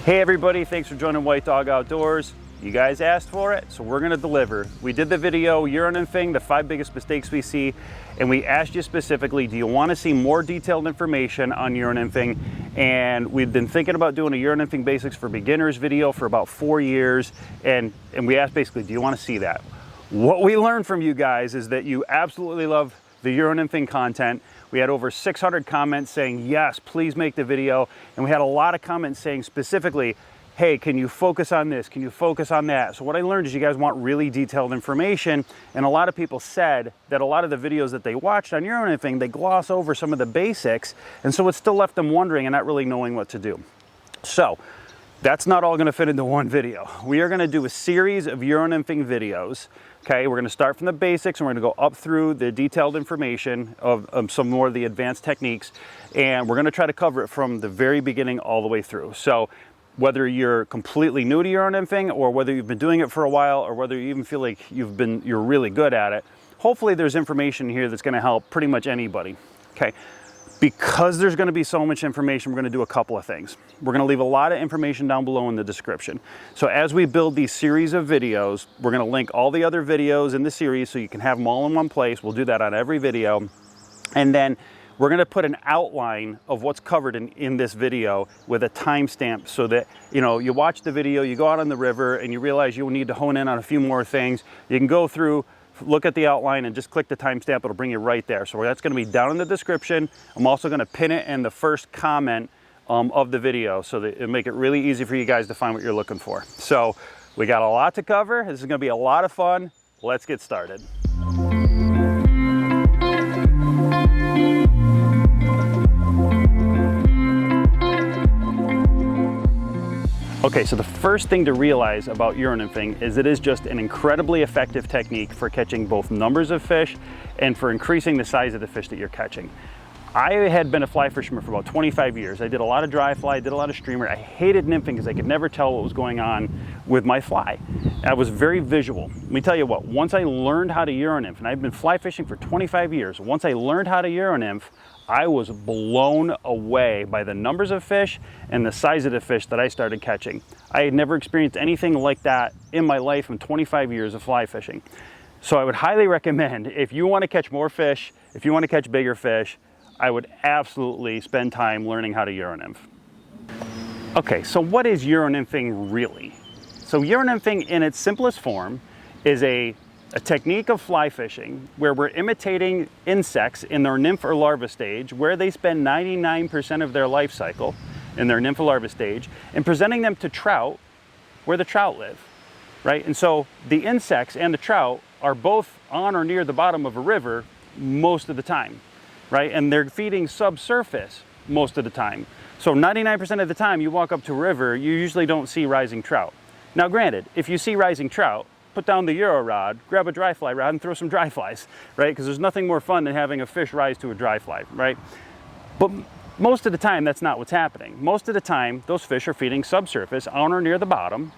Hey everybody, thanks for joining White Dog Outdoors. You guys asked for it, so we're gonna deliver. We did the video, Euro Nymphing, the 5 biggest mistakes we see, and we asked you specifically, do you wanna see more detailed information on Euro Nymphing? And we've been thinking about doing a Euro Nymphing Basics for Beginners video for about 4 years, and we asked basically, do you wanna see that? What we learned from you guys is that you absolutely love the Euro Nymphing content. We had over 600 comments saying, yes, please make the video. And we had a lot of comments saying specifically, hey, can you focus on this? Can you focus on that? So what I learned is you guys want really detailed information. And a lot of people said that a lot of the videos that they watched on Euro Nymphing, they gloss over some of the basics. And so it still left them wondering and not really knowing what to do. So that's not all gonna fit into one video. We are gonna do a series of Euro Nymphing videos. Okay, we're gonna start from the basics and we're gonna go up through the detailed information of some more of the advanced techniques. And we're gonna try to cover it from the very beginning all the way through. So whether you're completely new to Euro Nymphing or whether you've been doing it for a while or whether you even feel like you're really good at it, hopefully there's information here that's gonna help pretty much anybody, okay? Because there's gonna be so much information, we're gonna do a couple of things. We're gonna leave a lot of information down below in the description. So as we build these series of videos, we're gonna link all the other videos in the series so you can have them all in one place. We'll do that on every video. And then we're gonna put an outline of what's covered in this video with a timestamp so that, you know, you watch the video, you go out on the river and you realize you'll need to hone in on a few more things. You can go through, look at the outline and just click the timestamp, it'll bring you right there. So that's gonna be down in the description. I'm also gonna pin it in the first comment of the video so that it'll make it really easy for you guys to find what you're looking for. So we got a lot to cover. This is gonna be a lot of fun. Let's get started. Okay, so the first thing to realize about Euro Nymphing is it is just an incredibly effective technique for catching both numbers of fish and for increasing the size of the fish that you're catching. I had been a fly fisherman for about 25 years. I did a lot of dry fly, did a lot of streamer. I hated nymphing because I could never tell what was going on with my fly. I was very visual. Let me tell you what, once I learned how to Euro Nymph, and I've been fly fishing for 25 years, once I learned how to Euro Nymph, I was blown away by the numbers of fish and the size of the fish that I started catching. I had never experienced anything like that in my life in 25 years of fly fishing. So I would highly recommend, if you want to catch more fish, if you want to catch bigger fish, I would absolutely spend time learning how to Euro Nymph. Okay, so what is Euro Nymphing really? So Euro Nymphing in its simplest form is a technique of fly fishing where we're imitating insects in their nymph or larva stage, where they spend 99% of their life cycle in their nymph or larva stage, and presenting them to trout where the trout live, right? And so the insects and the trout are both on or near the bottom of a river most of the time, right? And they're feeding subsurface most of the time. So 99% of the time you walk up to a river, you usually don't see rising trout. Now granted, if you see rising trout, put down the Euro rod, grab a dry fly rod and throw some dry flies, right? Because there's nothing more fun than having a fish rise to a dry fly, right? But most of the time, that's not what's happening. Most of the time, those fish are feeding subsurface on or near the bottom,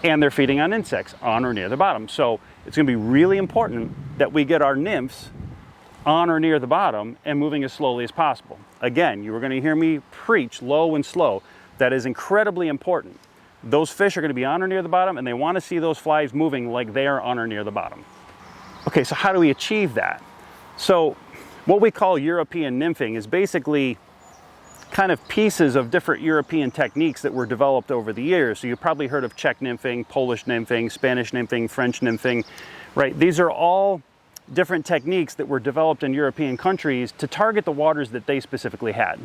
and they're feeding on insects on or near the bottom. So it's gonna be really important that we get our nymphs on or near the bottom and moving as slowly as possible. Again, you are gonna hear me preach low and slow. That is incredibly important. Those fish are gonna be on or near the bottom and they wanna see those flies moving like they are on or near the bottom. Okay, so how do we achieve that? So what we call European nymphing is basically kind of pieces of different European techniques that were developed over the years. So you've probably heard of Czech nymphing, Polish nymphing, Spanish nymphing, French nymphing, right? These are all different techniques that were developed in European countries to target the waters that they specifically had.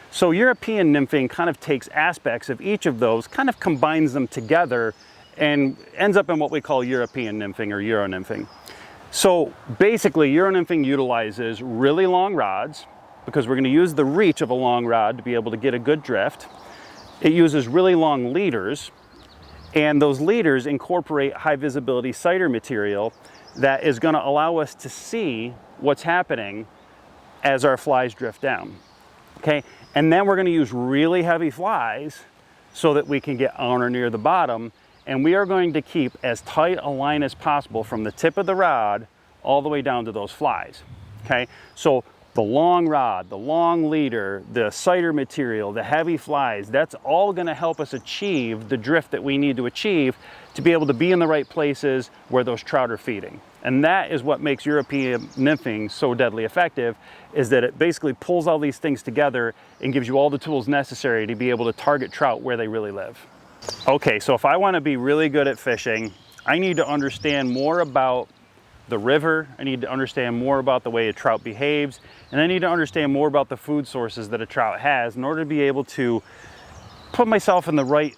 So European nymphing kind of takes aspects of each of those, kind of combines them together and ends up in what we call European nymphing or Euro nymphing. So basically Euro nymphing utilizes really long rods because we're going to use the reach of a long rod to be able to get a good drift. It uses really long leaders, and those leaders incorporate high visibility cider material that is going to allow us to see what's happening as our flies drift down. Okay, and then we're going to use really heavy flies so that we can get on or near the bottom, and we are going to keep as tight a line as possible from the tip of the rod all the way down to those flies. Okay, so the long rod, the long leader, the cider material, the heavy flies, that's all going to help us achieve the drift that we need to achieve to be able to be in the right places where those trout are feeding. And that is what makes European nymphing so deadly effective, is that it basically pulls all these things together and gives you all the tools necessary to be able to target trout where they really live. Okay, so if I want to be really good at fishing, I need to understand more about the river, I need to understand more about the way a trout behaves, and I need to understand more about the food sources that a trout has in order to be able to put myself in the right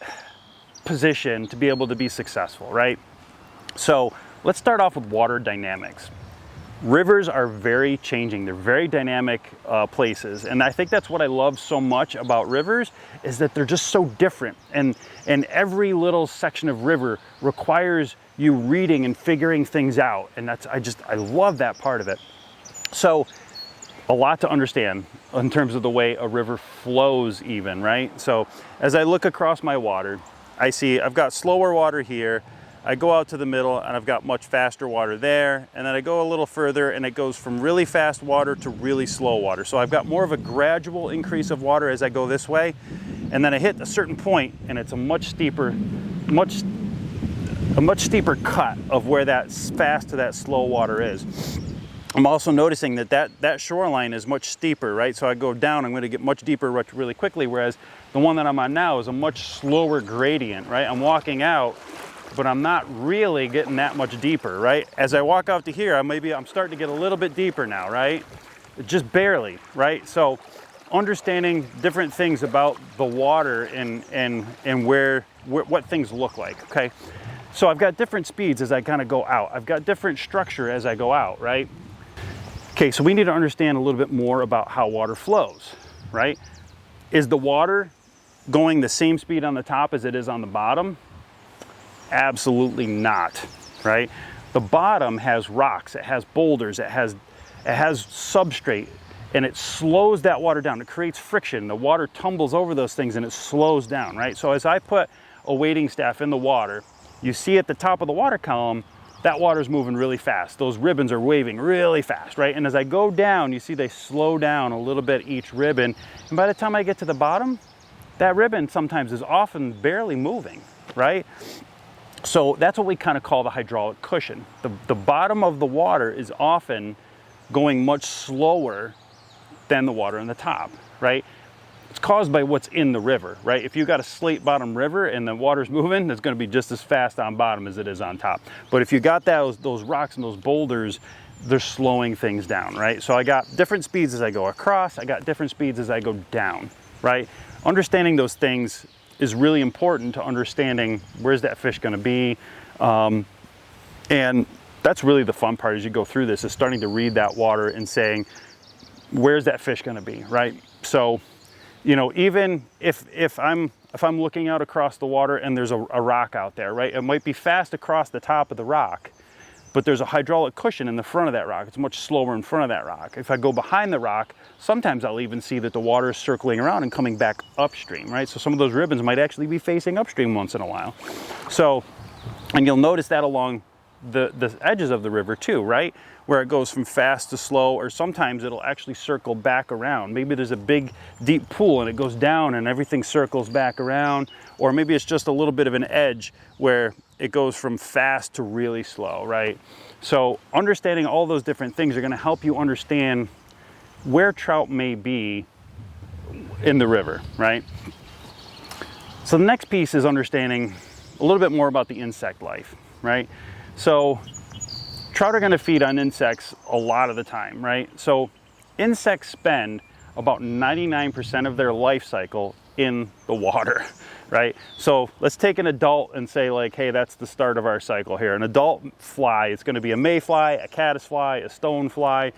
position to be able to be successful, right? So let's start off with water dynamics. Rivers are very changing, they're very dynamic places, and I think that's what I love so much about rivers, is that they're just so different, and every little section of river requires you reading and figuring things out, and I love that part of it. So a lot to understand in terms of the way a river flows even, right? So as I look across my water, I see I've got slower water here, I go out to the middle and I've got much faster water there, and then I go a little further and it goes from really fast water to really slow water. So I've got more of a gradual increase of water as I go this way, and then I hit a certain point and it's a much steeper cut of where that fast to that slow water is. I'm also noticing that shoreline is much steeper, right? So I go down, I'm going to get much deeper really quickly, whereas the one that I'm on now is a much slower gradient, right? I'm walking out, but I'm not really getting that much deeper, right? As I walk out to here, I'm starting to get a little bit deeper now, right? Just barely, right? So understanding different things about the water and what things look like, okay? So I've got different speeds as I kind of go out. I've got different structure as I go out, right? Okay, so we need to understand a little bit more about how water flows, right? Is the water going the same speed on the top as it is on the bottom? Absolutely not, right? The bottom has rocks, it has boulders, it has substrate, and it slows that water down. It creates friction. The water tumbles over those things and it slows down, right? So as I put a wading staff in the water, you see at the top of the water column, that water's moving really fast. Those ribbons are waving really fast, right? And as I go down, you see they slow down a little bit each ribbon. And by the time I get to the bottom, that ribbon sometimes is often barely moving, right? So that's what we kind of call the hydraulic cushion. The bottom of the water is often going much slower than the water in the top, right? It's caused by what's in the river, right? If you've got a slate bottom river and the water's moving, it's going to be just as fast on bottom as it is on top. But if you got those rocks and those boulders, they're slowing things down, right? So I got different speeds as I go across, I got different speeds as I go down, right? Understanding those things is really important to understanding where's that fish going to be. And that's really the fun part as you go through this, is starting to read that water and saying, where's that fish going to be, right? So, you know, even if I'm looking out across the water and there's a rock out there, right? It might be fast across the top of the rock, but there's a hydraulic cushion in the front of that rock. It's much slower in front of that rock. If I go behind the rock, sometimes I'll even see that the water is circling around and coming back upstream, right? So some of those ribbons might actually be facing upstream once in a while. So, and you'll notice that along the edges of the river too, right? Where it goes from fast to slow, or sometimes it'll actually circle back around. Maybe there's a big deep pool and it goes down and everything circles back around, or maybe it's just a little bit of an edge where it goes from fast to really slow, right? So understanding all those different things are going to help you understand where trout may be in the river, right? So the next piece is understanding a little bit more about the insect life, right? So trout are going to feed on insects a lot of the time, right? So insects spend about 99% of their life cycle in the water, right? So let's take an adult and say like, hey, that's the start of our cycle here. An adult fly, it's going to be a mayfly, a caddisfly, a stonefly.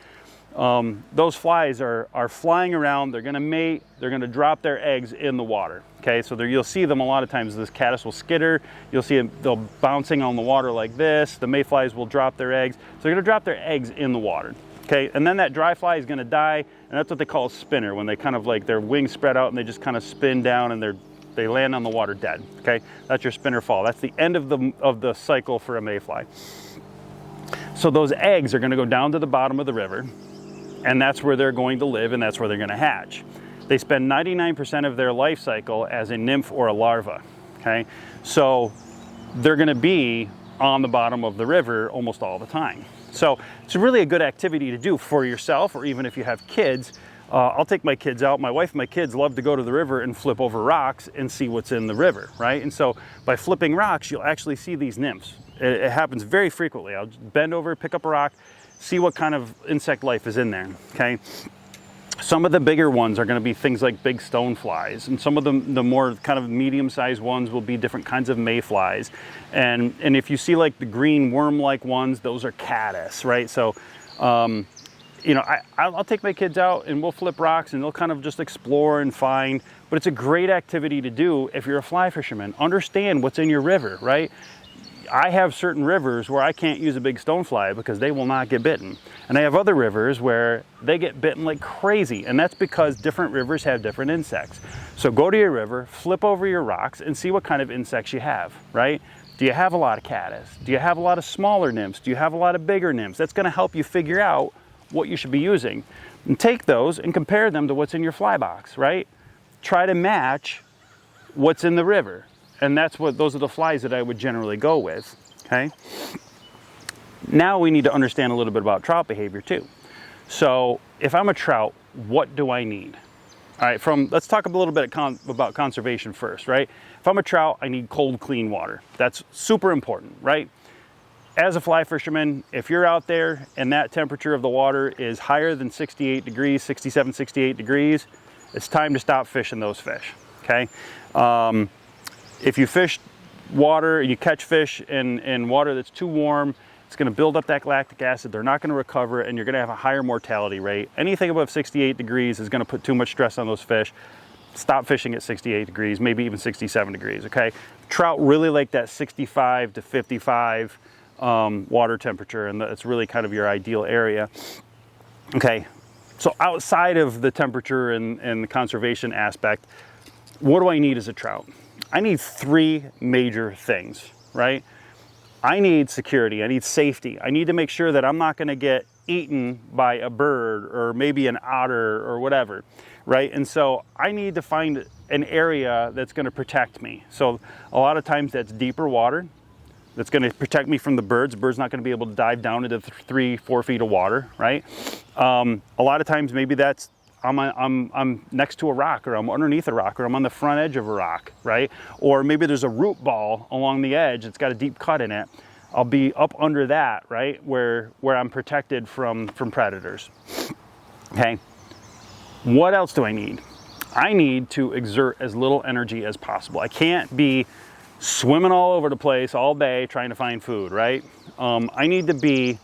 Those flies are flying around, they're going to mate, they're going to drop their eggs in the water. Okay, so you'll see them a lot of times. This caddis will skitter, you'll see them, they'll bouncing on the water like this. The mayflies will drop their eggs. So they're going to drop their eggs in the water. Okay, and then that dry fly is going to die, and that's what they call a spinner, when they kind of like their wings spread out and they just kind of spin down and they land on the water dead. Okay, that's your spinner fall. That's the end of the cycle for a mayfly. So those eggs are going to go down to the bottom of the river. and that's where they're going to live and that's where they're going to hatch. They spend 99% of their life cycle as a nymph or a larva, okay? So they're going to be on the bottom of the river almost all the time. So it's really a good activity to do for yourself, or even if you have kids. I'll take my kids out. My wife and my kids love to go to the river and flip over rocks and see what's in the river, right? And so by flipping rocks, you'll actually see these nymphs. It happens very frequently. I'll bend over, pick up a rock, see what kind of insect life is in there, okay? Some of the bigger ones are going to be things like big stoneflies, and some of the more kind of medium-sized ones will be different kinds of mayflies. And if you see like the green worm-like ones, those are caddis, right? So, you know, I'll take my kids out and we'll flip rocks and they'll kind of just explore and find, but it's a great activity to do if you're a fly fisherman. Understand what's in your river, right? I have certain rivers where I can't use a big stonefly because they will not get bitten. And I have other rivers where they get bitten like crazy. And that's because different rivers have different insects. So go to your river, flip over your rocks and see what kind of insects you have, right? Do you have a lot of caddis? Do you have a lot of smaller nymphs? Do you have a lot of bigger nymphs? That's going to help you figure out what you should be using. And take those and compare them to what's in your fly box, right? Try to match what's in the river. And those are the flies that I would generally go with, okay? Now we need to understand a little bit about trout behavior too. So if I'm a trout, what do I need? All right, let's talk a little bit about conservation first, right? If I'm a trout, I need cold, clean water. That's super important, right? As a fly fisherman, if you're out there and that temperature of the water is higher than 68 degrees, 67, 68 degrees, it's time to stop fishing those fish, okay? If you fish water, you catch fish in water that's too warm, it's going to build up that lactic acid. They're not going to recover, and you're going to have a higher mortality rate. Anything above 68 degrees is going to put too much stress on those fish. Stop fishing at 68 degrees, maybe even 67 degrees, okay? Trout really like that 65 to 55 water temperature, and that's really kind of your ideal area. Okay, so outside of the temperature and the conservation aspect, what do I need as a trout? I need three major things, right? I need security, I need safety. I need to make sure that I'm not gonna get eaten by a bird or maybe an otter or whatever, right? And so I need to find an area that's gonna protect me. So a lot of times that's deeper water, that's going to protect me from the birds. The bird's not going to be able to dive down into 3-4 feet of water, right? A lot of times maybe that's I'm next to a rock, or I'm underneath a rock, or I'm on the front edge of a rock, right? Or maybe there's a root ball along the edge. It's got a deep cut in it. I'll be up under that, right? Where I'm protected from predators. Okay. What else do I need? I need to exert as little energy as possible. I can't be swimming all over the place all day trying to find food, right? I need to be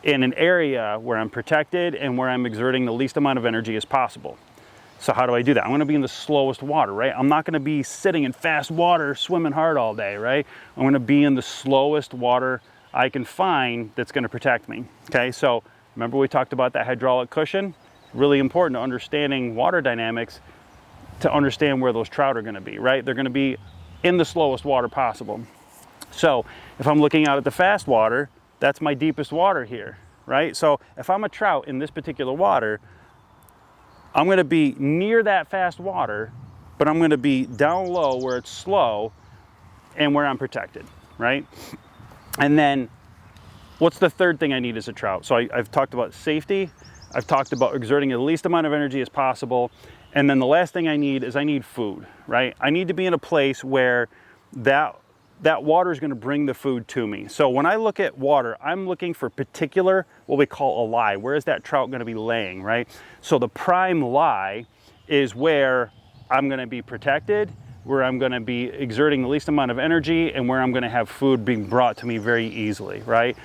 in an area where I'm protected and where I'm exerting the least amount of energy as possible. So how do I do that? I'm going to be in the slowest water, right? I'm not going to be sitting in fast water swimming hard all day, right? I'm going to be in the slowest water I can find that's going to protect me. Okay, so remember we talked about that hydraulic cushion? Really important to understanding water dynamics to understand where those trout are going to be, right? They're going to be in the slowest water possible. So if I'm looking out at the fast water, that's my deepest water here, right? So if I'm a trout in this particular water, I'm going to be near that fast water, but I'm going to be down low where it's slow and where I'm protected, right? And then what's the third thing I need as a trout? So I've talked about safety. I've talked about exerting the least amount of energy as possible. And then the last thing I need is I need food, right? I need to be in a place where that water is going to bring the food to me. So when I look at water, I'm looking for particular, what we call a lie. Where is that trout going to be laying, right? So the prime lie is where I'm going to be protected, where I'm going to be exerting the least amount of energy, and where I'm going to have food being brought to me very easily, right?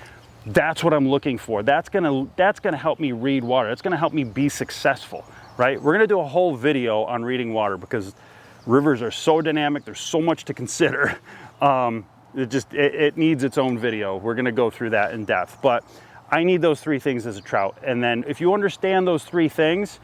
That's what I'm looking for. That's going to help me read water. That's going to help me be successful, right? We're going to do a whole video on reading water because rivers are so dynamic. There's so much to consider. It needs its own video. We're going to go through that in depth, but I need those three things as a trout. And then if you understand those three things,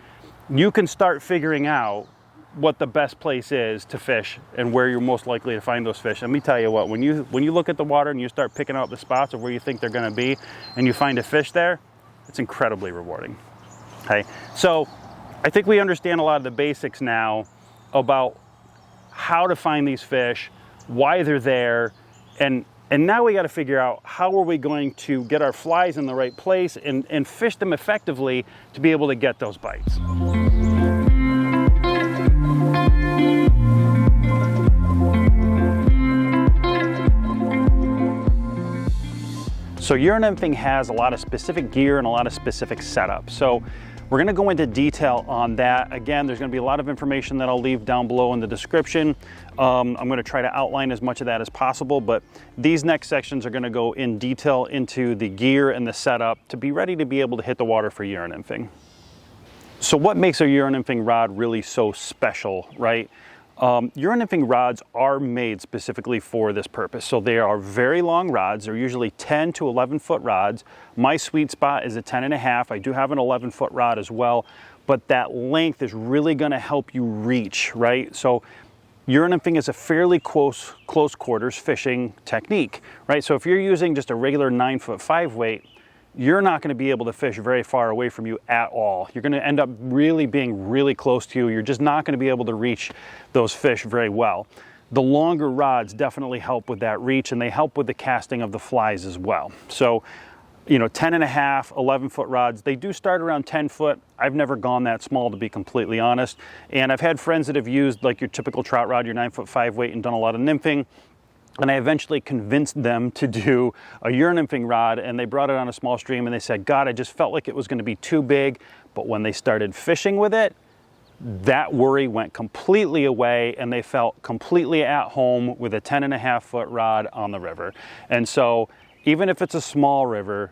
you can start figuring out what the best place is to fish and where you're most likely to find those fish. Let me tell you what, when you look at the water and you start picking out the spots of where you think they're going to be and you find a fish there, it's incredibly rewarding. Okay, so I think we understand a lot of the basics now about how to find these fish, why they're there, and now we got to figure out how are we going to get our flies in the right place and fish them effectively to be able to get those bites. So Nymphing has a lot of specific gear and a lot of specific setup. So we're going to go into detail on that. Again, there's going to be a lot of information that I'll leave down below in the description. I'm going to try to outline as much of that as possible, but these next sections are going to go in detail into the gear and the setup to be ready to be able to hit the water for Nymphing. So what makes a Nymphing rod really so special, right? Nymphing rods are made specifically for this purpose. So they are very long rods. They're usually 10 to 11 foot rods. My sweet spot is a 10.5. I do have an 11-foot rod as well, but that length is really going to help you reach, right? So Nymphing is a fairly close quarters fishing technique, right? So if you're using just a regular 9-foot 5 weight, you're not going to be able to fish very far away from you at all. You're going to end up really being really close to you. You're just not going to be able to reach those fish very well. The longer rods definitely help with that reach, and they help with the casting of the flies as well. So, 10.5, 11-foot rods, they do start around 10 foot. I've never gone that small, to be completely honest. And I've had friends that have used like your typical trout rod, your 9-foot 5 weight, and done a lot of nymphing. And I eventually convinced them to do a Nymphing rod, and they brought it on a small stream and they said, God, I just felt like it was going to be too big. But when they started fishing with it, that worry went completely away and they felt completely at home with a 10.5-foot rod on the river. And so even if it's a small river,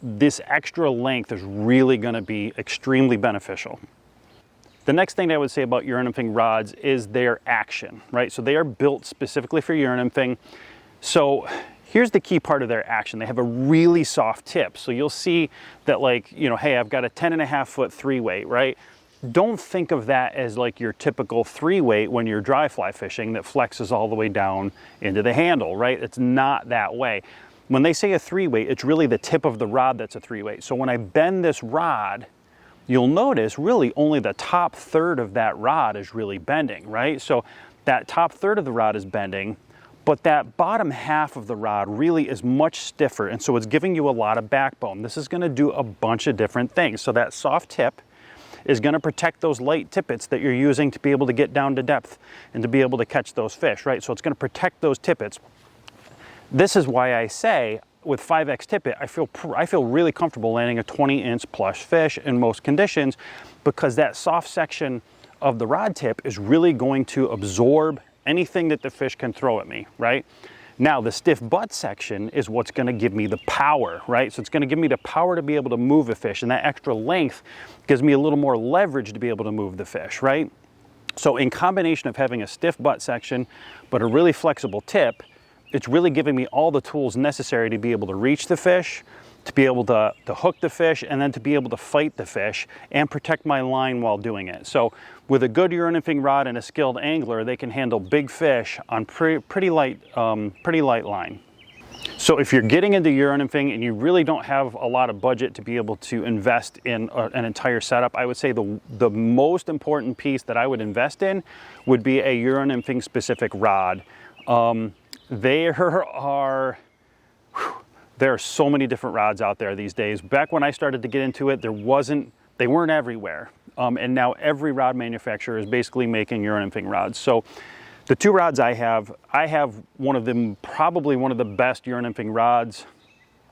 this extra length is really going to be extremely beneficial. The next thing I would say about Nymphing rods is their action, right? So they are built specifically for Nymphing. So here's the key part of their action. They have a really soft tip. So you'll see that hey, I've got a 10.5-foot 3 weight, right? Don't think of that as like your typical 3 weight when you're dry fly fishing that flexes all the way down into the handle, right? It's not that way. When they say a 3 weight, it's really the tip of the rod that's a 3 weight. So when I bend this rod, you'll notice really only the top third of that rod is really bending, right? So that top third of the rod is bending, but that bottom half of the rod really is much stiffer, and so it's giving you a lot of backbone. This is going to do a bunch of different things. So that soft tip is going to protect those light tippets that you're using to be able to get down to depth and to be able to catch those fish, right? So it's going to protect those tippets. This is why I say with 5X tippet, I feel really comfortable landing a 20-inch plush fish in most conditions, because that soft section of the rod tip is really going to absorb anything that the fish can throw at me, right? Now, the stiff butt section is what's going to give me the power, right? So it's going to give me the power to be able to move a fish, and that extra length gives me a little more leverage to be able to move the fish, right? So in combination of having a stiff butt section but a really flexible tip, it's really giving me all the tools necessary to be able to reach the fish, to be able to hook the fish, and then to be able to fight the fish and protect my line while doing it. So with a good Nymphing rod and a skilled angler, they can handle big fish on pretty light line. So if you're getting into Nymphing and you really don't have a lot of budget to be able to invest in an entire setup, I would say the most important piece that I would invest in would be a Nymphing specific rod. There are so many different rods out there these days. Back when I started to get into it, they weren't everywhere. And now every rod manufacturer is basically making Nymphing rods. So the 2 rods I have one of them, probably one of the best Nymphing rods.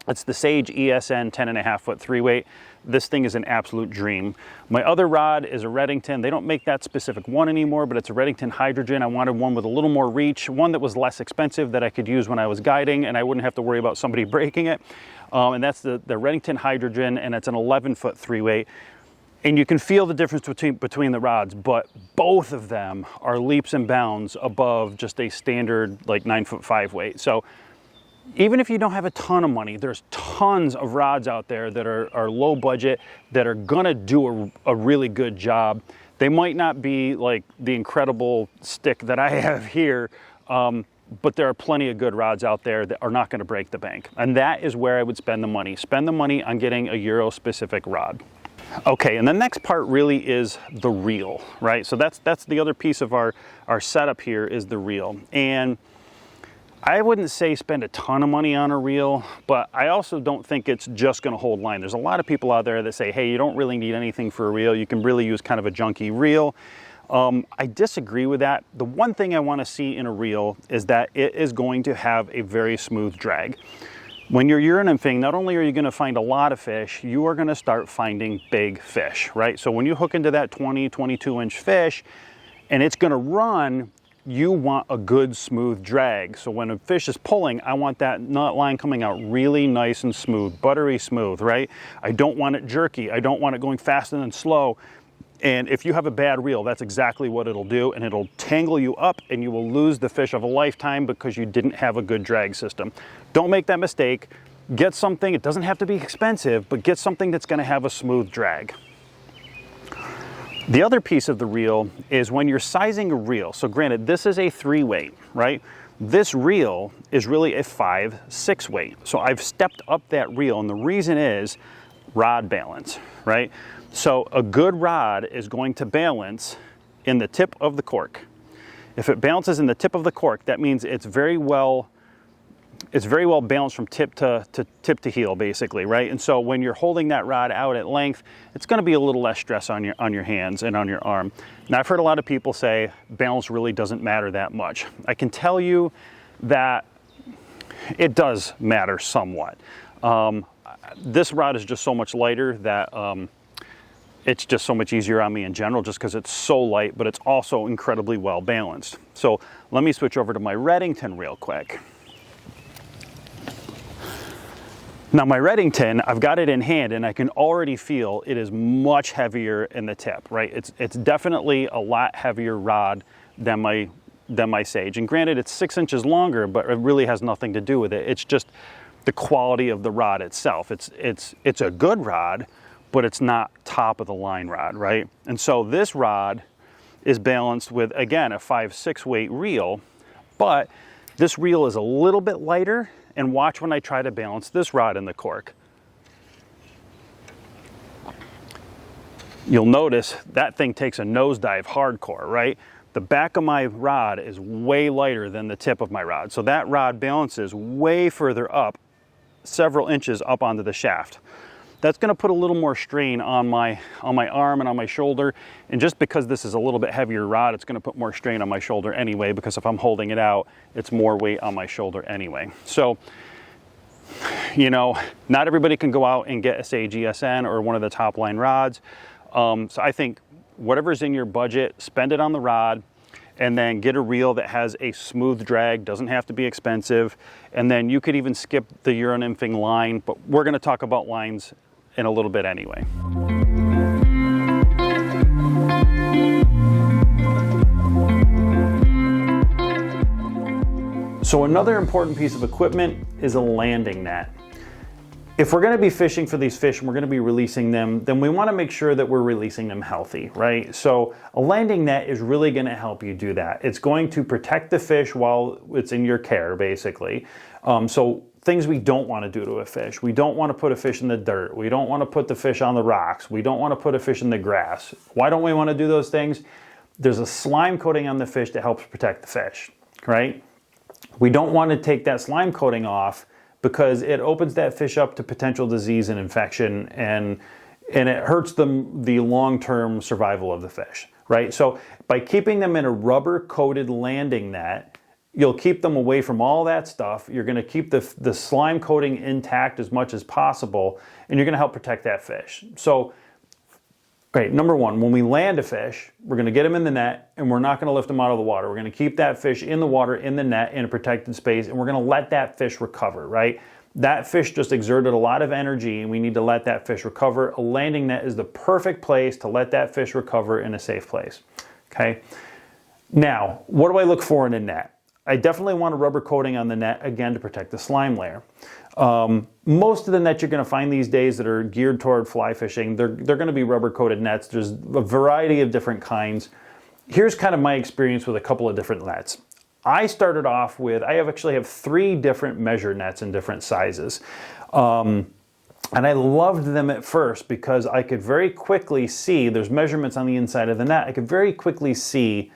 It's the Sage ESN 10.5-foot 3 weight. This thing is an absolute dream. My other rod is a Redington. They don't make that specific one anymore, but it's a Redington Hydrogen. I wanted one with a little more reach, one that was less expensive that I could use when I was guiding and I wouldn't have to worry about somebody breaking it. And that's the Redington Hydrogen, and it's an 11-foot 3 weight. And you can feel the difference between the rods, but both of them are leaps and bounds above just a standard like 9-foot 5 weight. So even if you don't have a ton of money, there's tons of rods out there that are low budget, that are gonna do a really good job. They might not be like the incredible stick that I have here, but there are plenty of good rods out there that are not gonna break the bank. And that is where I would spend the money. Spend the money on getting a Euro-specific rod. Okay, and the next part really is the reel, right? So that's the other piece of our setup here is the reel. And I wouldn't say spend a ton of money on a reel, but I also don't think it's just gonna hold line. There's a lot of people out there that say, hey, you don't really need anything for a reel. You can really use kind of a junky reel. I disagree with that. The one thing I wanna see in a reel is that it is going to have a very smooth drag. When you're nymphing, not only are you gonna find a lot of fish, you are gonna start finding big fish, right? So when you hook into that 20, 22-inch fish and it's gonna run, you want a good smooth drag. So when a fish is pulling, I want that knot line coming out really nice and smooth, buttery smooth, right? I don't want it jerky. I don't want it going fast and then slow. And if you have a bad reel, that's exactly what it'll do, and it'll tangle you up and you will lose the fish of a lifetime because you didn't have a good drag system. Don't make that mistake. Get something, it doesn't have to be expensive, but get something that's gonna have a smooth drag. The other piece of the reel is when you're sizing a reel. So granted, this is a 3-weight, right? This reel is really a 5-6 weight. So I've stepped up that reel, and the reason is rod balance, right? So a good rod is going to balance in the tip of the cork. If it balances in the tip of the cork, that means it's very well balanced from tip to heel, basically, right? And so when you're holding that rod out at length, it's going to be a little less stress on your hands and on your arm. Now, I've heard a lot of people say balance really doesn't matter that much. I can tell you that it does matter somewhat. This rod is just so much lighter that it's just so much easier on me in general, just because it's so light, but it's also incredibly well balanced. So let me switch over to my Redington real quick. Now my Redington, I've got it in hand and I can already feel it is much heavier in the tip, right? It's definitely a lot heavier rod than my Sage. And granted, it's 6 inches longer, but it really has nothing to do with it. It's just the quality of the rod itself. It's a good rod, but it's not top of the line rod, right? And so this rod is balanced with, again, a 5-6 weight reel, but this reel is a little bit lighter. And watch when I try to balance this rod in the cork. You'll notice that thing takes a nosedive hardcore, right? The back of my rod is way lighter than the tip of my rod. So that rod balances way further up, several inches up onto the shaft. That's gonna put a little more strain on my arm and on my shoulder. And just because this is a little bit heavier rod, it's gonna put more strain on my shoulder anyway, because if I'm holding it out, it's more weight on my shoulder anyway. So, you know, not everybody can go out and get a Sage ESN or one of the top line rods. So I think whatever's in your budget, spend it on the rod, and then get a reel that has a smooth drag, doesn't have to be expensive. And then you could even skip the Nymphing line, but we're gonna talk about lines in a little bit anyway. So another important piece of equipment is a landing net. If we're gonna be fishing for these fish and we're gonna be releasing them, then we wanna make sure that we're releasing them healthy, right? So a landing net is really gonna help you do that. It's going to protect the fish while it's in your care, basically. So things we don't want to do to a fish. We don't want to put a fish in the dirt. We don't want to put the fish on the rocks. We don't want to put a fish in the grass. Why don't we want to do those things? There's a slime coating on the fish that helps protect the fish, right? We don't want to take that slime coating off because it opens that fish up to potential disease and infection, and it hurts the long-term survival of the fish, right? So by keeping them in a rubber-coated landing net, you'll keep them away from all that stuff. You're gonna keep the slime coating intact as much as possible, and you're gonna help protect that fish. So, okay, number one, when we land a fish, we're gonna get him in the net, and we're not gonna lift him out of the water. We're gonna keep that fish in the water, in the net, in a protected space, and we're gonna let that fish recover, right? That fish just exerted a lot of energy, and we need to let that fish recover. A landing net is the perfect place to let that fish recover in a safe place, okay? Now, what do I look for in a net? I definitely want a rubber coating on the net, again, to protect the slime layer. Most of the nets you're gonna find these days that are geared toward fly fishing, they're gonna be rubber coated nets. There's a variety of different kinds. Here's kind of my experience with a couple of different nets. I started off with, I actually have 3 different measure nets in different sizes. And I loved them at first because I could very quickly see, there's measurements on the inside of the net, I could very quickly see,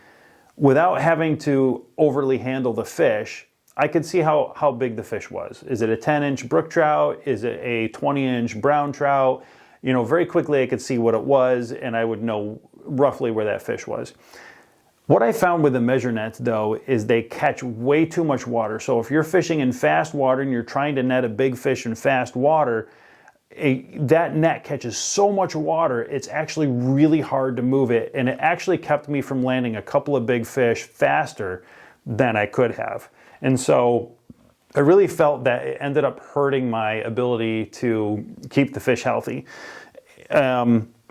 without having to overly handle the fish, I could see how big the fish was. Is it a 10-inch brook trout? Is it a 20-inch brown trout? You know, very quickly I could see what it was, and I would know roughly where that fish was. What I found with the measure nets, though, is they catch way too much water. So if you're fishing in fast water and you're trying to net a big fish in fast water, that net catches so much water, it's actually really hard to move it, and it actually kept me from landing a couple of big fish faster than I could have. And so I really felt that it ended up hurting my ability to keep the fish healthy.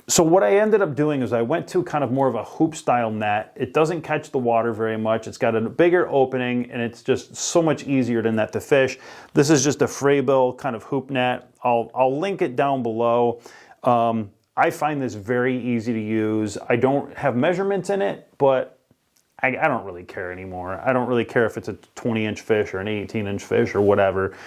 So what I ended up doing is I went to kind of more of a hoop style net. It doesn't catch the water very much. It's got a bigger opening, and it's just so much easier to net the fish. This is just a Fraybill kind of hoop net. I'll link it down below. I find this very easy to use. I don't have measurements in it, but I don't really care anymore. I don't really care if it's a 20-inch fish or an 18-inch fish or whatever.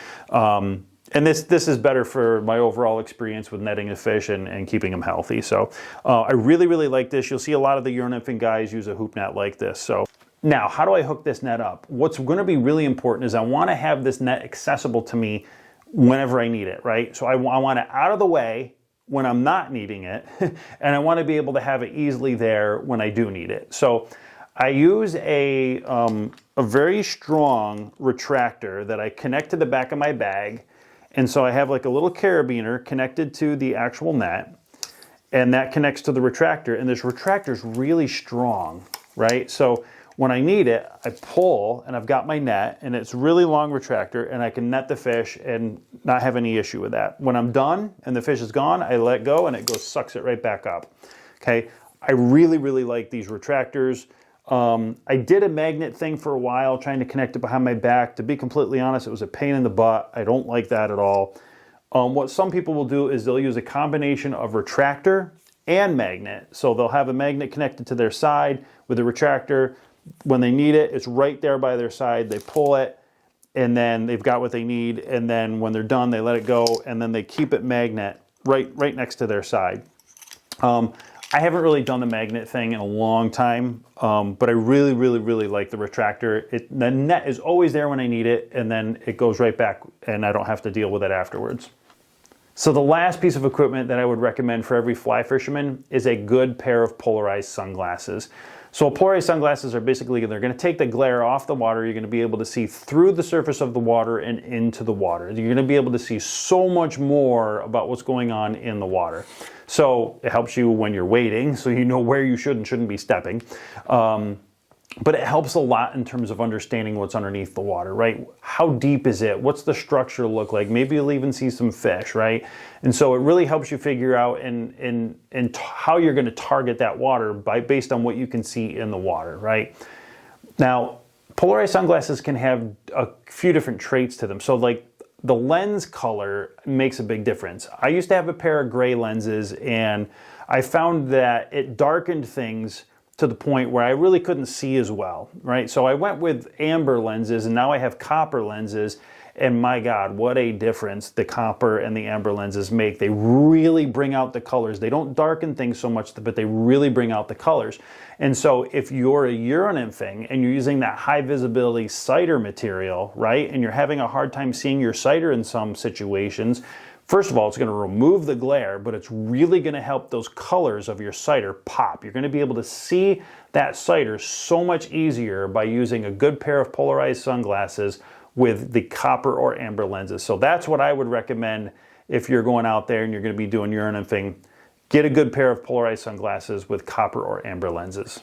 And this is better for my overall experience with netting a fish and keeping them healthy. So I really, really like this. You'll see a lot of the Nymphing guys use a hoop net like this. So now, how do I hook this net up? What's going to be really important is I want to have this net accessible to me whenever I need it, right? So I want it out of the way when I'm not needing it, and I want to be able to have it easily there when I do need it. So I use a very strong retractor that I connect to the back of my bag. And so I have like a little carabiner connected to the actual net, and that connects to the retractor, and this retractor is really strong, right? So when I need it, I pull, and I've got my net, and it's really long retractor, and I can net the fish and not have any issue with that. When I'm done and the fish is gone, I let go, and it goes, sucks it right back up. Okay, I really, really like these retractors. I did a magnet thing for a while, trying to connect it behind my back. To be completely honest, it was a pain in the butt. I don't like that at all. What some people will do is they'll use a combination of retractor and magnet. So they'll have a magnet connected to their side with a retractor. When they need it, it's right there by their side. They pull it, and then they've got what they need. And then when they're done, they let it go, and then they keep it magnet right next to their side. I haven't really done the magnet thing in a long time, but I really, really, really like the retractor. The net is always there when I need it, and then it goes right back, and I don't have to deal with it afterwards. So the last piece of equipment that I would recommend for every fly fisherman is a good pair of polarized sunglasses. So polarized sunglasses are basically, they're going to take the glare off the water. You're going to be able to see through the surface of the water and into the water. You're going to be able to see so much more about what's going on in the water. So it helps you when you're wading, so you know where you should and shouldn't be stepping. But it helps a lot in terms of understanding what's underneath the water, right? How deep is it? What's the structure look like? Maybe you'll even see some fish, right? And so it really helps you figure out and how you're going to target that water based on what you can see in the water, right? Now, polarized sunglasses can have a few different traits to them. So like the lens color makes a big difference. I used to have a pair of gray lenses, and I found that it darkened things to the point where I really couldn't see as well, right? So I went with amber lenses, and now I have copper lenses, and my God, what a difference the copper and the amber lenses make. They really bring out the colors. They don't darken things so much, but they really bring out the colors. And so if you're a Nymphing and you're using that high visibility cider material, right, and you're having a hard time seeing your cider in some situations, first of all, it's going to remove the glare, but it's really going to help those colors of your cider pop. You're going to be able to see that cider so much easier by using a good pair of polarized sunglasses with the copper or amber lenses. So that's what I would recommend if you're going out there and you're going to be doing your nymphing. Get a good pair of polarized sunglasses with copper or amber lenses.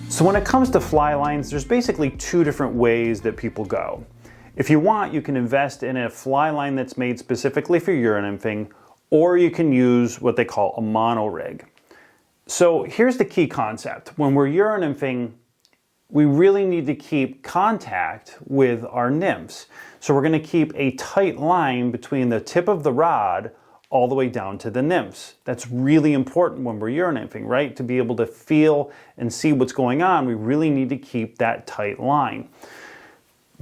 So when it comes to fly lines, there's basically two different ways that people go. If you want, you can invest in a fly line that's made specifically for Nymphing, or you can use what they call a mono rig. So here's the key concept. When we're Nymphing, we really need to keep contact with our nymphs. So we're going to keep a tight line between the tip of the rod all the way down to the nymphs. That's really important when we're urinymphing, right? To be able to feel and see what's going on, we really need to keep that tight line.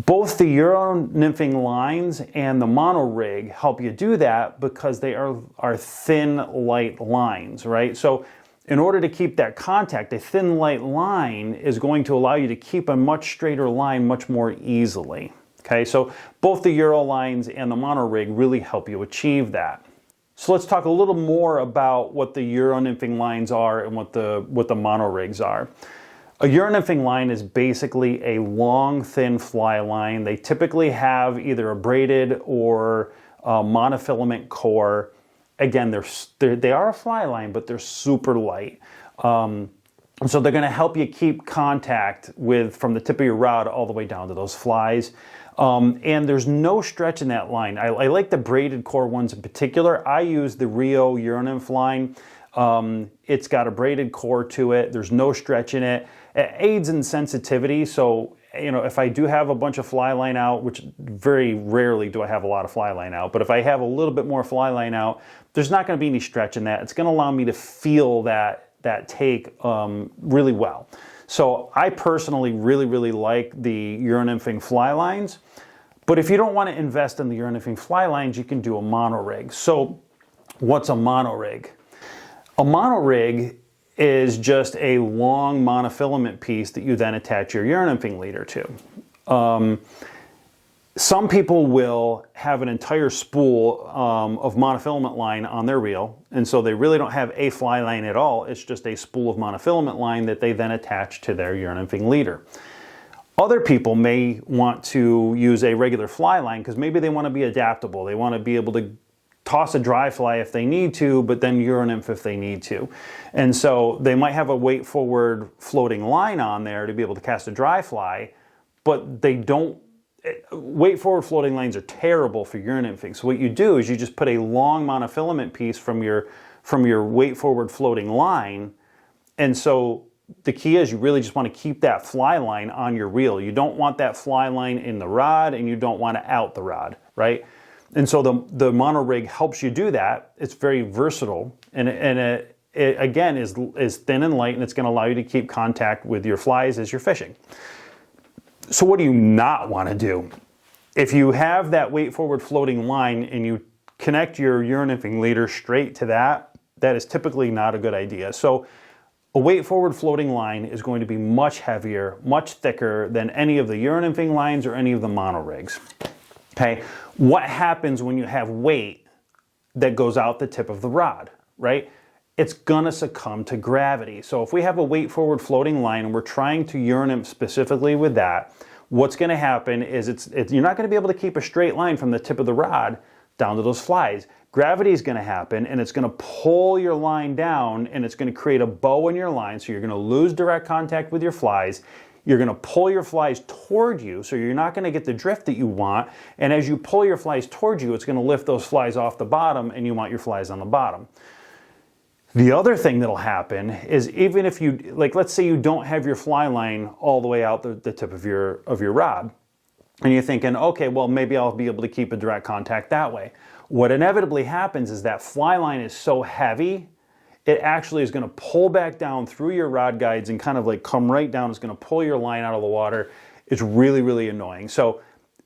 Both the uronymphing lines and the monorig help you do that because they are thin, light lines, right? So in order to keep that contact, a thin, light line is going to allow you to keep a much straighter line much more easily. Okay, so both the Euro lines and the monorig really help you achieve that. So let's talk a little more about what the uronymphing lines are and what the monorigs are. A uronymphing line is basically a long, thin fly line. They typically have either a braided or a monofilament core. Again, they are a fly line, but they're super light. So they're going to help you keep contact from the tip of your rod all the way down to those flies. And there's no stretch in that line. I like the braided core ones in particular. I use the Rio Uronymph line. It's got a braided core to it. There's no stretch in it. It aids in sensitivity. So, you know, if I do have a bunch of fly line out, which very rarely do I have a lot of fly line out, but if I have a little bit more fly line out, there's not going to be any stretch in that. It's going to allow me to feel that take really well. So I personally really like the uronymphing fly lines. But if you don't want to invest in the uronymphing fly lines, you can do a monorig. So what's a monorig? A monorig is just a long monofilament piece that you then attach your uronymphing leader to. Some people will have an entire spool of monofilament line on their reel, and so they really don't have a fly line at all. It's just a spool of monofilament line that they then attach to their uronymphing leader. Other people may want to use a regular fly line because maybe they want to be adaptable. They want to be able to toss a dry fly if they need to, but then uronymph if they need to. And so they might have a weight forward floating line on there to be able to cast a dry fly, but they don't. Weight forward floating lines are terrible for uronymphing. So what you do is you just put a long monofilament piece from your weight forward floating line. And so the key is you really just want to keep that fly line on your reel. You don't want that fly line in the rod, and you don't want it out the rod, right? And so the monorig helps you do that. It's very versatile, and it again is thin and light, and it's going to allow you to keep contact with your flies as you're fishing. So what do you not want to do? If you have that weight forward floating line and you connect your uronymphing leader straight to that, that is typically not a good idea. So a weight forward floating line is going to be much heavier, much thicker than any of the uronymphing lines or any of the monorigs. Okay, what happens when you have weight that goes out the tip of the rod, right? It's gonna succumb to gravity. So if we have a weight forward floating line and we're trying to uronymph specifically with that, what's gonna happen is you're not gonna be able to keep a straight line from the tip of the rod down to those flies. Gravity is gonna happen, and it's gonna pull your line down, and it's gonna create a bow in your line, so you're gonna lose direct contact with your flies. You're going to pull your flies toward you, so you're not going to get the drift that you want. And as you pull your flies toward you, it's going to lift those flies off the bottom, and you want your flies on the bottom. The other thing that'll happen is even if you, like, let's say you don't have your fly line all the way out the tip of your rod, and you're thinking, okay, well, maybe I'll be able to keep a direct contact that way. What inevitably happens is that fly line is so heavy, it actually is going to pull back down through your rod guides and kind of like come right down. It's going to pull your line out of the water. It's really annoying. So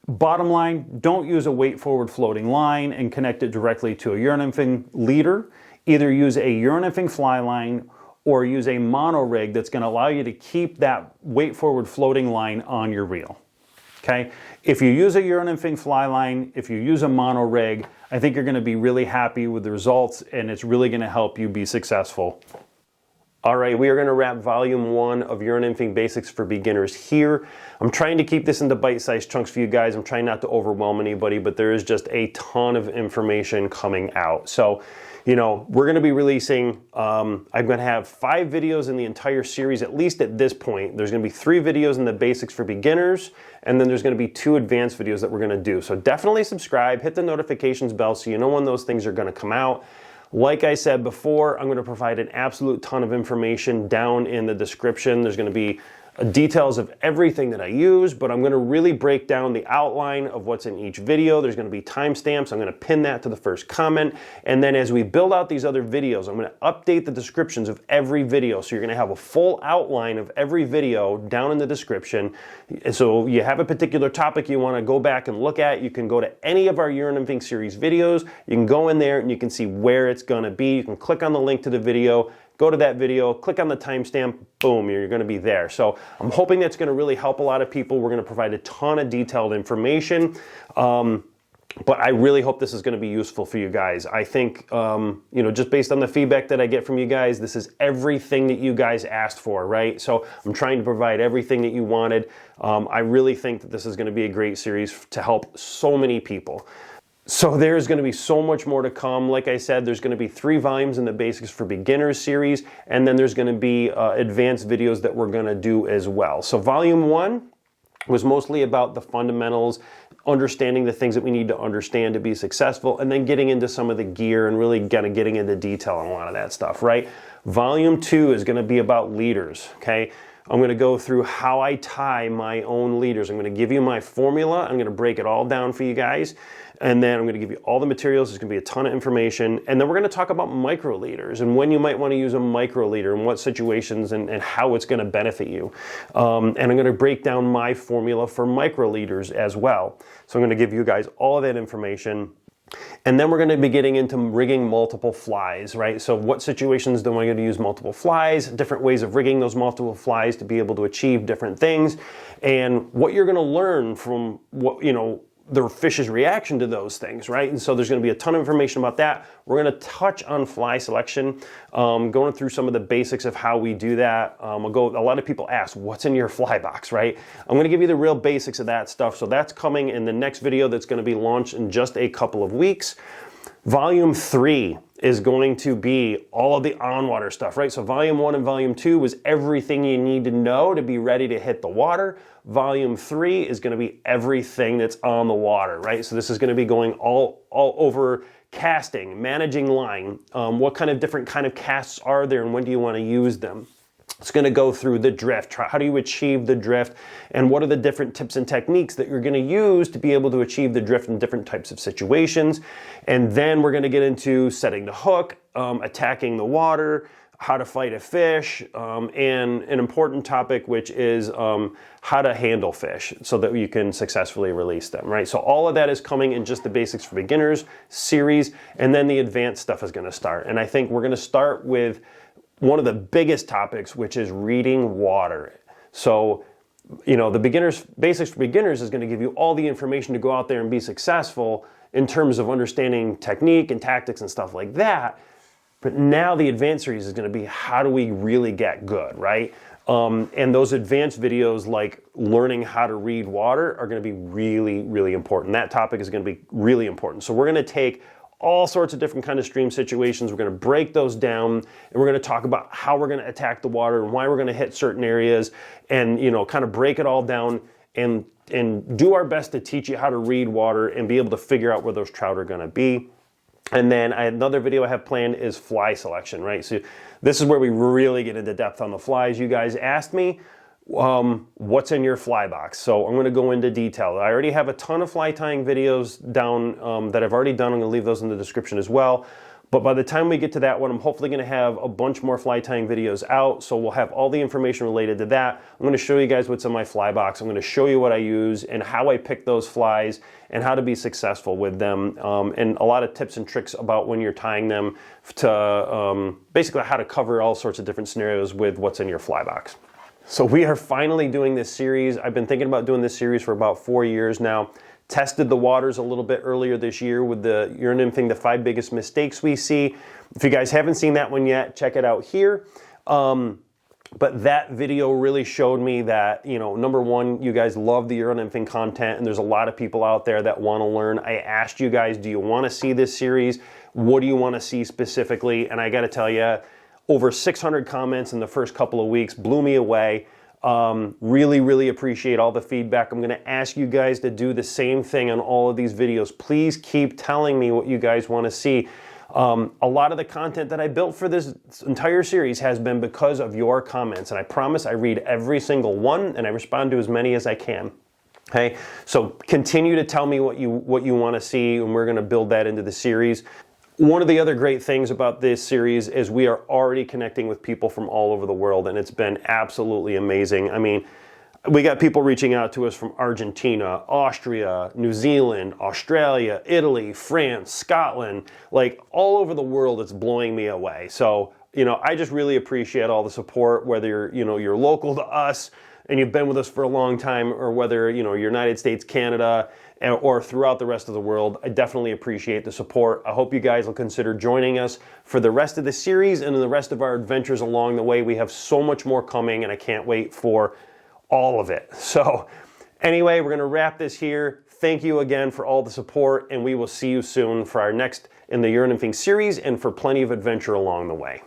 bottom line, don't use a weight forward floating line and connect it directly to a uronymphing leader. Either use a uronymphing fly line or use a monorig that's going to allow you to keep that weight forward floating line on your reel. Okay? If you use a uronymphing fly line, if you use a monorig, I think you're going to be really happy with the results, and it's really going to help you be successful. All right, we are going to wrap volume 1 of Uronymphing Basics for Beginners here. I'm trying to keep this into bite-sized chunks for you guys. I'm trying not to overwhelm anybody, but there is just a ton of information coming out. So, you know, we're going to be releasing, I'm going to have 5 videos in the entire series, at least at this point. There's going to be 3 videos in the Basics for Beginners, and then there's going to be 2 advanced videos that we're going to do. So definitely subscribe, hit the notifications bell so you know when those things are going to come out. Like I said before, I'm going to provide an absolute ton of information down in the description. There's going to be details of everything that I use, but I'm going to really break down the outline of what's in each video. There's going to be timestamps. I'm going to pin that to the first comment. And then as we build out these other videos, I'm going to update the descriptions of every video. So you're going to have a full outline of every video down in the description. And so you have a particular topic you want to go back and look at, you can go to any of our Nymphing series videos. You can go in there and you can see where it's going to be. You can click on the link to the video, go to that video, click on the timestamp, boom, you're going to be there. So I'm hoping that's going to really help a lot of people. We're going to provide a ton of detailed information. But I really hope this is going to be useful for you guys. I think, just based on the feedback that I get from you guys, this is everything that you guys asked for, right? So I'm trying to provide everything that you wanted. I really think that this is going to be a great series to help so many people. So there's going to be so much more to come. Like I said, there's going to be 3 volumes in the Basics for Beginners series, and then there's going to be advanced videos that we're going to do as well. So volume 1 was mostly about the fundamentals, understanding the things that we need to understand to be successful, and then getting into some of the gear and really kind of getting into detail on a lot of that stuff, right? Volume 2 is going to be about leaders, okay? I'm going to go through how I tie my own leaders. I'm going to give you my formula. I'm going to break it all down for you guys. And then I'm going to give you all the materials. There's going to be a ton of information. And then we're going to talk about micro leaders and when you might want to use a micro leader and what situations and how it's going to benefit you. And I'm going to break down my formula for micro leaders as well. So I'm going to give you guys all of that information. And then we're going to be getting into rigging multiple flies, right? So what situations do I want to use multiple flies, different ways of rigging those multiple flies to be able to achieve different things, and what you're going to learn from what, the fish's reaction to those things, right? And so there's going to be a ton of information about that. We're going to touch on fly selection, going through some of the basics of how we do that. A lot of people ask, what's in your fly box, right? I'm going to give you the real basics of that stuff. So that's coming in the next video that's going to be launched in just a couple of weeks. Volume 3 is going to be all of the on-water stuff, right? So Volume 1 and Volume 2 was everything you need to know to be ready to hit the water. Volume 3 is going to be everything that's on the water, right? So this is going to be going all over casting, managing line, what kind of different kind of casts are there and when do you want to use them. It's going to go through the drift. How do you achieve the drift? And what are the different tips and techniques that you're going to use to be able to achieve the drift in different types of situations? And then we're going to get into setting the hook, attacking the water, how to fight a fish, and an important topic, which is how to handle fish so that you can successfully release them, right? So all of that is coming in just the Basics for Beginners series, and then the advanced stuff is going to start. And I think we're going to start with one of the biggest topics, which is reading water. So, the Basics for Beginners is going to give you all the information to go out there and be successful in terms of understanding technique and tactics and stuff like that. But now the advanced series is going to be how do we really get good, right? And those advanced videos like learning how to read water are going to be really, really important. That topic is going to be really important. So we're going to take all sorts of different kind of stream situations. We're going to break those down, and we're going to talk about how we're going to attack the water and why we're going to hit certain areas, and kind of break it all down and do our best to teach you how to read water and be able to figure out where those trout are going to be. And then another video I have planned is fly selection, right? So this is where we really get into depth on the flies. You guys asked me, what's in your fly box? So I'm going to go into detail. I already have a ton of fly tying videos down that I've already done. I'm going to leave those in the description as well. But by the time we get to that one, I'm hopefully going to have a bunch more fly tying videos out. So we'll have all the information related to that. I'm going to show you guys what's in my fly box. I'm going to show you what I use and how I pick those flies and how to be successful with them. And a lot of tips and tricks about when you're tying them to basically how to cover all sorts of different scenarios with what's in your fly box. So we are finally doing this series. I've been thinking about doing this series for about 4 years now. Tested the waters a little bit earlier this year with the Nymphing, the 5 biggest mistakes we see. If you guys haven't seen that one yet, check it out here. But that video really showed me that, number one, you guys love the Nymphing content, and there's a lot of people out there that want to learn. I asked you guys, do you want to see this series? What do you want to see specifically? And I got to tell you, over 600 comments in the first couple of weeks blew me away. Really, really appreciate all the feedback. I'm going to ask you guys to do the same thing on all of these videos. Please keep telling me what you guys want to see. A lot of the content that I built for this entire series has been because of your comments, and I promise I read every single one and I respond to as many as I can. Okay, so continue to tell me what you want to see, and we're going to build that into the series. One of the other great things about this series is we are already connecting with people from all over the world, and it's been absolutely amazing. I mean, we got people reaching out to us from Argentina, Austria, New Zealand, Australia, Italy, France, Scotland, like all over the world. It's blowing me away. So, I just really appreciate all the support, whether you're local to us and you've been with us for a long time, or whether, United States, Canada, or throughout the rest of the world. I definitely appreciate the support. I hope you guys will consider joining us for the rest of the series and the rest of our adventures along the way. We have so much more coming, and I can't wait for all of it. So anyway, we're going to wrap this here. Thank you again for all the support, and we will see you soon for our next in the Nymphing series and for plenty of adventure along the way.